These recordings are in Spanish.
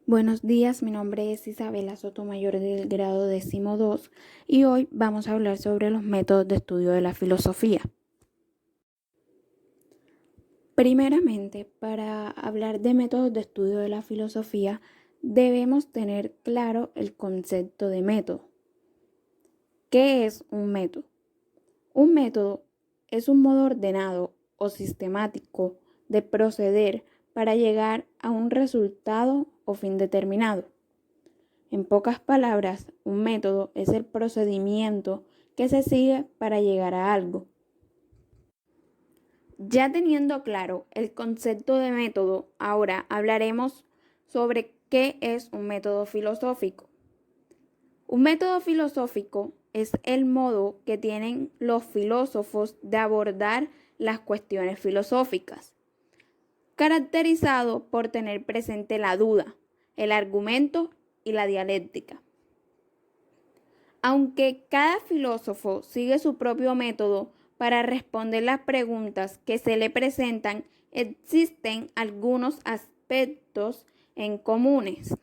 Buenos días, mi nombre es Isabela Sotomayor del grado 12 y hoy vamos a hablar sobre los métodos de estudio de la filosofía. Primeramente, para hablar de métodos de estudio de la filosofía, debemos tener claro el concepto de método. ¿Qué es un método? Un método es un modo ordenado o sistemático de proceder para llegar a un resultado o fin determinado. En pocas palabras, un método es el procedimiento que se sigue para llegar a algo. Ya teniendo claro el concepto de método, ahora hablaremos sobre qué es un método filosófico. Un método filosófico es el modo que tienen los filósofos de abordar las cuestiones filosóficas, caracterizado por tener presente la duda, el argumento y la dialéctica. Aunque cada filósofo sigue su propio método para responder las preguntas que se le presentan, existen algunos aspectos en comunes.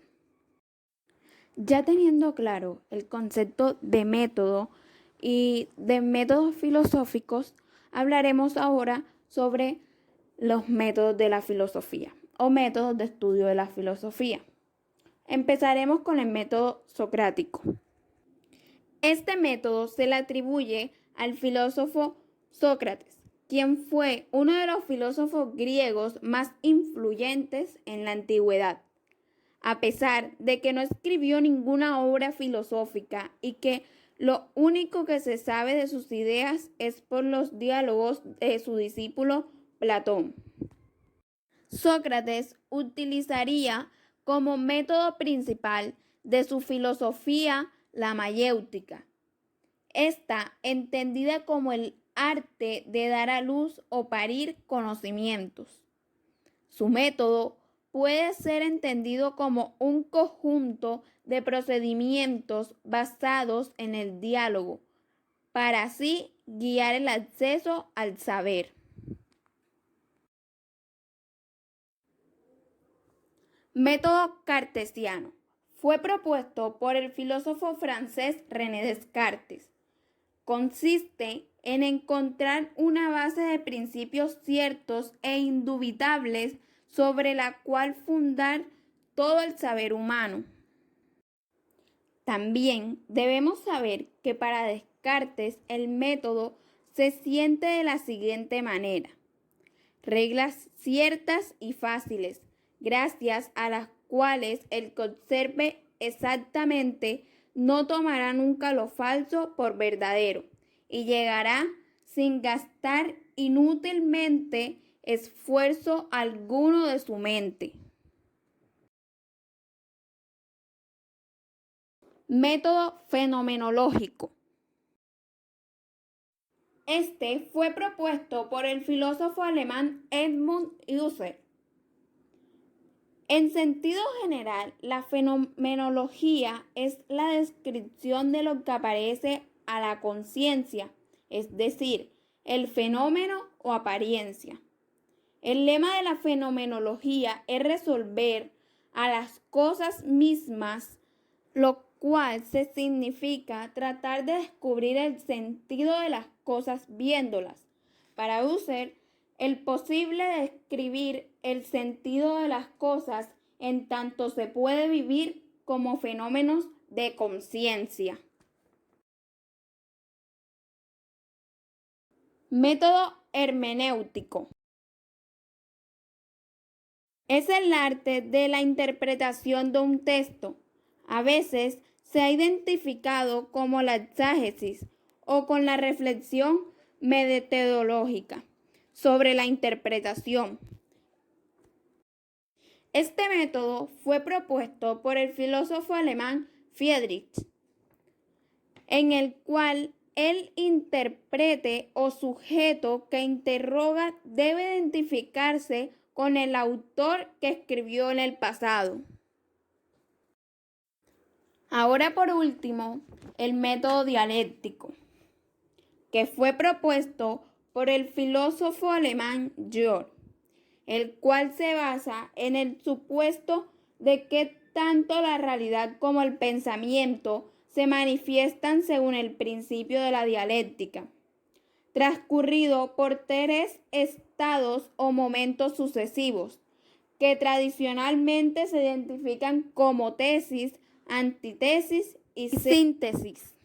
Ya teniendo claro el concepto de método y de métodos filosóficos, hablaremos ahora sobre los métodos de la filosofía o métodos de estudio de la filosofía. Empezaremos con el método socrático. Este método se le atribuye al filósofo Sócrates, quien fue uno de los filósofos griegos más influyentes en la antigüedad. A pesar de que no escribió ninguna obra filosófica y que lo único que se sabe de sus ideas es por los diálogos de su discípulo Platón. Sócrates utilizaría como método principal de su filosofía la mayéutica. Esta entendida como el arte de dar a luz o parir conocimientos. Su método puede ser entendido como un conjunto de procedimientos basados en el diálogo, para así guiar el acceso al saber. Método cartesiano. Fue propuesto por el filósofo francés René Descartes. Consiste en encontrar una base de principios ciertos e indubitables sobre la cual fundar todo el saber humano. También debemos saber que para Descartes el método se siente de la siguiente manera: reglas ciertas y fáciles, gracias a las cuales el que observe exactamente no tomará nunca lo falso por verdadero y llegará sin gastar inútilmente esfuerzo alguno de su mente. Método fenomenológico. Este fue propuesto por el filósofo alemán Edmund Husserl. En sentido general, la fenomenología es la descripción de lo que aparece a la conciencia, es decir, el fenómeno o apariencia. El lema de la fenomenología es resolver a las cosas mismas, lo cual se significa tratar de descubrir el sentido de las cosas viéndolas. Para Husserl, el posible describir el sentido de las cosas en tanto se puede vivir como fenómenos de conciencia. Método hermenéutico. Es el arte de la interpretación de un texto. A veces se ha identificado como la exágesis o con la reflexión metodológica sobre la interpretación. Este método fue propuesto por el filósofo alemán Friedrich, en el cual el intérprete o sujeto que interroga debe identificarse con el autor que escribió en el pasado. Ahora, por último, el método dialéctico, que fue propuesto por el filósofo alemán Georg, el cual se basa en el supuesto de que tanto la realidad como el pensamiento se manifiestan según el principio de la dialéctica, transcurrido por tres estados o momentos sucesivos, que tradicionalmente se identifican como tesis, antítesis y síntesis.